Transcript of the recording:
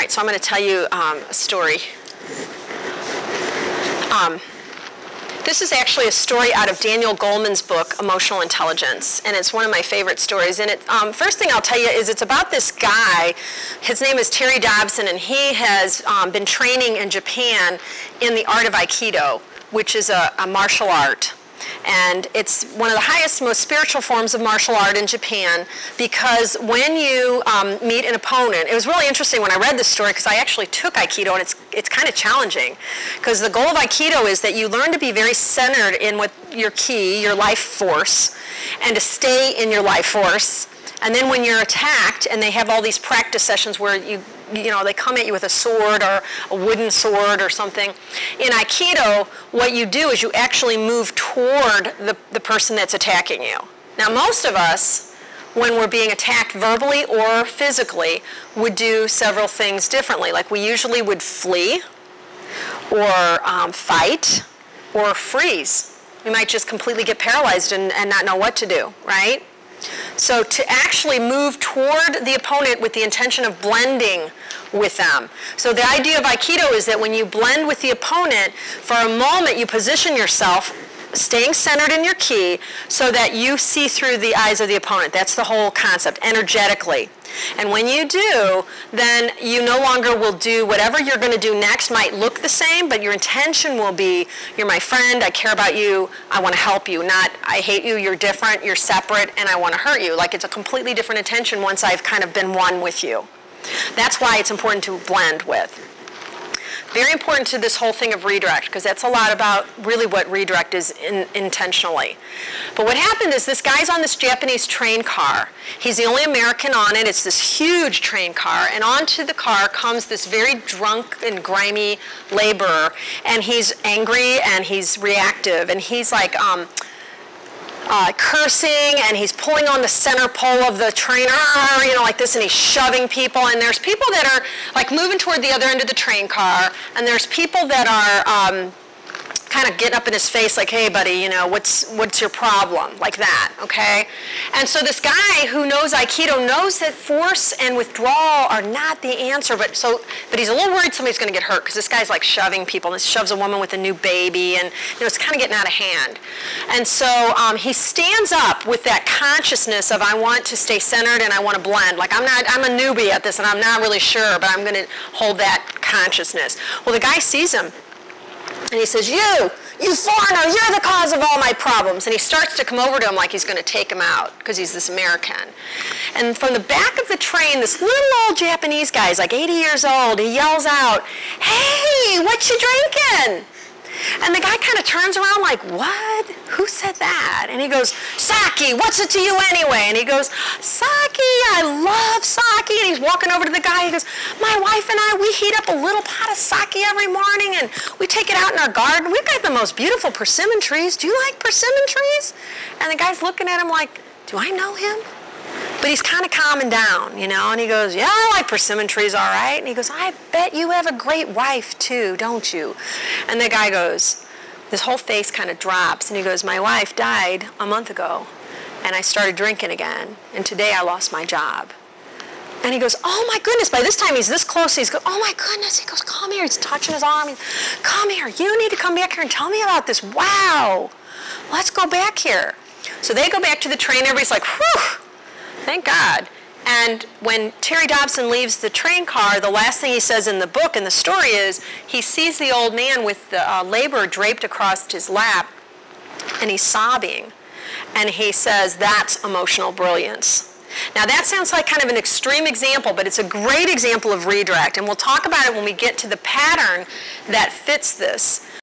right, so I'm going to tell you a story. This is actually a story out of Daniel Goleman's book, Emotional Intelligence, and it's one of my favorite stories. And first thing I'll tell you is it's about this guy. His name is Terry Dobson, and he has been training in Japan in the art of Aikido, which is a martial art. And it's one of the highest, most spiritual forms of martial art in Japan, because when you meet an opponent, it was really interesting when I read this story, because I actually took Aikido, and it's kind of challenging, because the goal of Aikido is that you learn to be very centered in what your ki, your life force, and to stay in your life force. And then when you're attacked, and they have all these practice sessions where they come at you with a sword or a wooden sword or something. In Aikido, what you do is you actually move toward the person that's attacking you. Now, most of us, when we're being attacked verbally or physically, would do several things differently. Like we usually would flee, or fight, or freeze. We might just completely get paralyzed and not know what to do, right? So to actually move toward the opponent with the intention of blending with them. So the idea of Aikido is that when you blend with the opponent, for a moment you position yourself staying centered in your ki so that you see through the eyes of the opponent. That's the whole concept, energetically. And when you do, then you no longer will do whatever you're going to do next might look the same, but your intention will be, you're my friend, I care about you, I want to help you, not I hate you, you're different, you're separate, and I want to hurt you. Like it's a completely different intention once I've kind of been one with you. That's why it's important to blend with. Very important to this whole thing of redirect, because that's a lot about really what redirect is intentionally. But what happened is this guy's on this Japanese train car. He's the only American on it. It's this huge train car, and onto the car comes this very drunk and grimy laborer, and he's angry and he's reactive, and he's like cursing, and he's pulling on the center pole of the train, like this, and he's shoving people. And there's people that are like moving toward the other end of the train car, and there's people that are kind of getting up in his face like, hey buddy, what's your problem, like that, okay? And so this guy who knows Aikido knows that force and withdrawal are not the answer, but he's a little worried somebody's going to get hurt, because this guy's like shoving people, and shoves a woman with a new baby, and it's kind of getting out of hand. And so he stands up with that consciousness of I want to stay centered and I want to blend. Like I'm a newbie at this and I'm not really sure, but I'm going to hold that consciousness. Well, the guy sees him, and he says, you foreigner, you're the cause of all my problems. And he starts to come over to him like he's going to take him out, because he's this American. And from the back of the train, this little old Japanese guy, he's like 80 years old, he yells out, hey, what you drinking? And the guy kind of turns around like, what? Who said that? And he goes, sake, what's it to you anyway? And he goes, sake, I love sake. And he's walking over to the guy. He goes, my wife and I, we heat up a little pot of sake every morning, and we take it out in our garden. We've got the most beautiful persimmon trees. Do you like persimmon trees? And the guy's looking at him like, do I know him? But he's kind of calming down, and he goes, yeah, I like persimmon trees, all right. And he goes, I bet you have a great wife too, don't you? And the guy goes, his whole face kind of drops, and he goes, my wife died a month ago, and I started drinking again, and today I lost my job. And he goes, oh my goodness, by this time he's this close, he's going, oh my goodness. He goes, come here, he's touching his arm. Come here, you need to come back here and tell me about this. Wow, let's go back here. So they go back to the train, everybody's like, whew. Thank God. And when Terry Dobson leaves the train car, the last thing he says in the book, in the story, is he sees the old man with the laborer draped across his lap, and he's sobbing. And he says, that's emotional brilliance. Now that sounds like kind of an extreme example, but it's a great example of redirect. And we'll talk about it when we get to the pattern that fits this.